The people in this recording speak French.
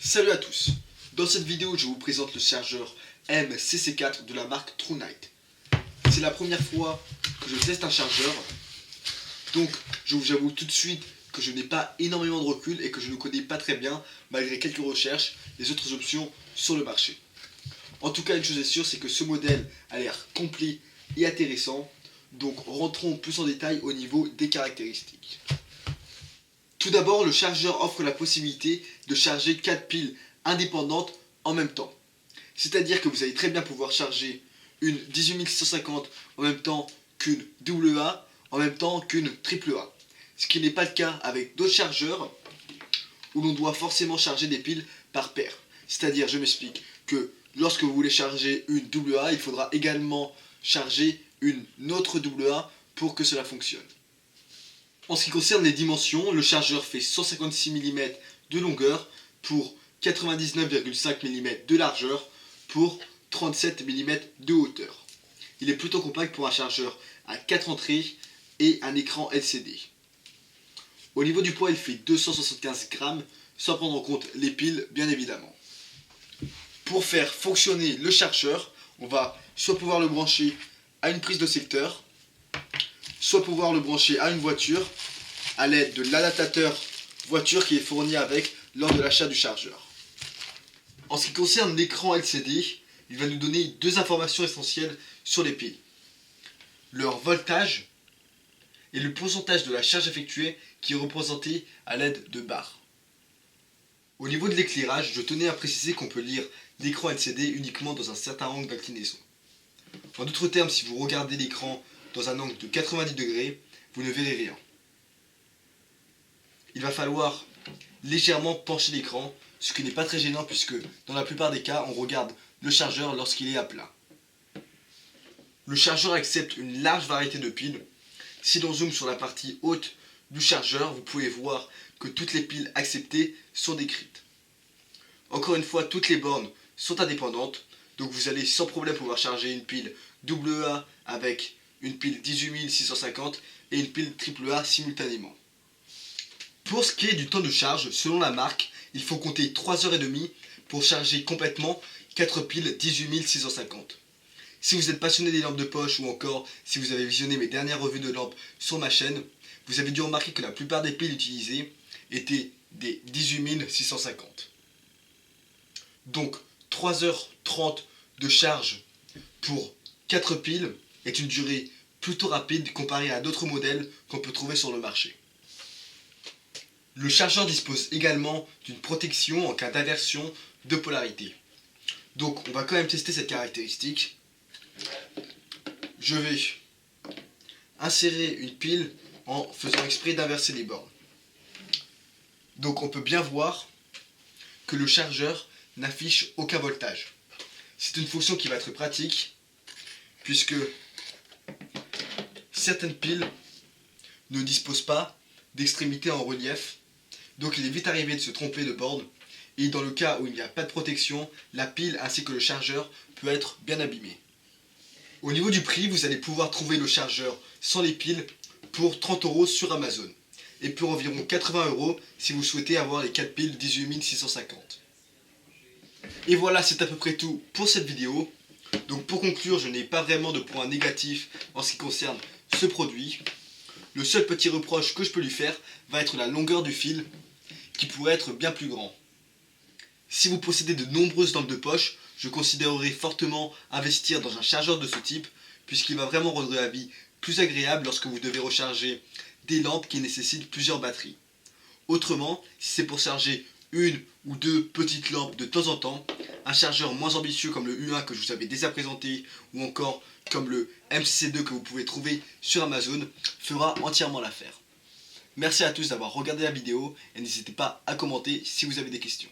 Salut à tous. Dans cette vidéo, je vous présente le chargeur MCC4 de la marque TrueNight. C'est la première fois que je teste un chargeur, donc je vous avoue tout de suite que je n'ai pas énormément de recul et que je ne connais pas très bien, malgré quelques recherches, les autres options sur le marché. En tout cas, une chose est sûre, c'est que ce modèle a l'air complet et intéressant, donc rentrons plus en détail au niveau des caractéristiques. Tout d'abord, le chargeur offre la possibilité de charger 4 piles indépendantes en même temps. C'est-à-dire que vous allez très bien pouvoir charger une 18650 en même temps qu'une AA, en même temps qu'une AAA. Ce qui n'est pas le cas avec d'autres chargeurs où l'on doit forcément charger des piles par paire. C'est-à-dire, je m'explique, que lorsque vous voulez charger une AA, il faudra également charger une autre AA pour que cela fonctionne. En ce qui concerne les dimensions, le chargeur fait 156 mm de longueur pour 99,5 mm de largeur pour 37 mm de hauteur. Il est plutôt compact pour un chargeur à 4 entrées et un écran LCD. Au niveau du poids, il fait 275 grammes, sans prendre en compte les piles bien évidemment. Pour faire fonctionner le chargeur, on va soit pouvoir le brancher à une prise de secteur, soit pouvoir le brancher à une voiture à l'aide de l'adaptateur voiture qui est fourni avec lors de l'achat du chargeur. En ce qui concerne l'écran LCD, il va nous donner deux informations essentielles sur les piles. Leur voltage et le pourcentage de la charge effectuée qui est représenté à l'aide de barres. Au niveau de l'éclairage, je tenais à préciser qu'on peut lire l'écran LCD uniquement dans un certain angle d'inclinaison. En d'autres termes, si vous regardez l'écran dans un angle de 90 degrés, vous ne verrez rien. Il va falloir légèrement pencher l'écran, ce qui n'est pas très gênant puisque dans la plupart des cas, on regarde le chargeur lorsqu'il est à plat. Le chargeur accepte une large variété de piles. Si l'on zoome sur la partie haute du chargeur, vous pouvez voir que toutes les piles acceptées sont décrites. Encore une fois, toutes les bornes sont indépendantes, donc vous allez sans problème pouvoir charger une pile AA avec une pile 18650 et une pile AAA simultanément. Pour ce qui est du temps de charge, selon la marque, il faut compter 3h30 pour charger complètement 4 piles 18650. Si vous êtes passionné des lampes de poche ou encore si vous avez visionné mes dernières revues de lampes sur ma chaîne, vous avez dû remarquer que la plupart des piles utilisées étaient des 18650. Donc 3h30 de charge pour 4 piles est une durée plutôt rapide comparée à d'autres modèles qu'on peut trouver sur le marché. Le chargeur dispose également d'une protection en cas d'inversion de polarité. Donc on va quand même tester cette caractéristique. Je vais insérer une pile en faisant exprès d'inverser les bornes. Donc on peut bien voir que le chargeur n'affiche aucun voltage. C'est une fonction qui va être pratique puisque certaines piles ne disposent pas d'extrémité en relief. Donc il est vite arrivé de se tromper de borne et dans le cas où il n'y a pas de protection, la pile ainsi que le chargeur peut être bien abîmé. Au niveau du prix, vous allez pouvoir trouver le chargeur sans les piles pour 30 € sur Amazon et pour environ 80 € si vous souhaitez avoir les 4 piles 18650. Et voilà, c'est à peu près tout pour cette vidéo. Donc pour conclure, je n'ai pas vraiment de points négatifs en ce qui concerne ce produit. Le seul petit reproche que je peux lui faire va être la longueur du fil qui pourrait être bien plus grand. Si vous possédez de nombreuses lampes de poche, je considérerais fortement investir dans un chargeur de ce type puisqu'il va vraiment rendre la vie plus agréable lorsque vous devez recharger des lampes qui nécessitent plusieurs batteries. Autrement, si c'est pour charger une ou deux petites lampes de temps en temps, un chargeur moins ambitieux comme le U1 que je vous avais déjà présenté ou encore comme le MCC2 que vous pouvez trouver sur Amazon fera entièrement l'affaire. Merci à tous d'avoir regardé la vidéo et n'hésitez pas à commenter si vous avez des questions.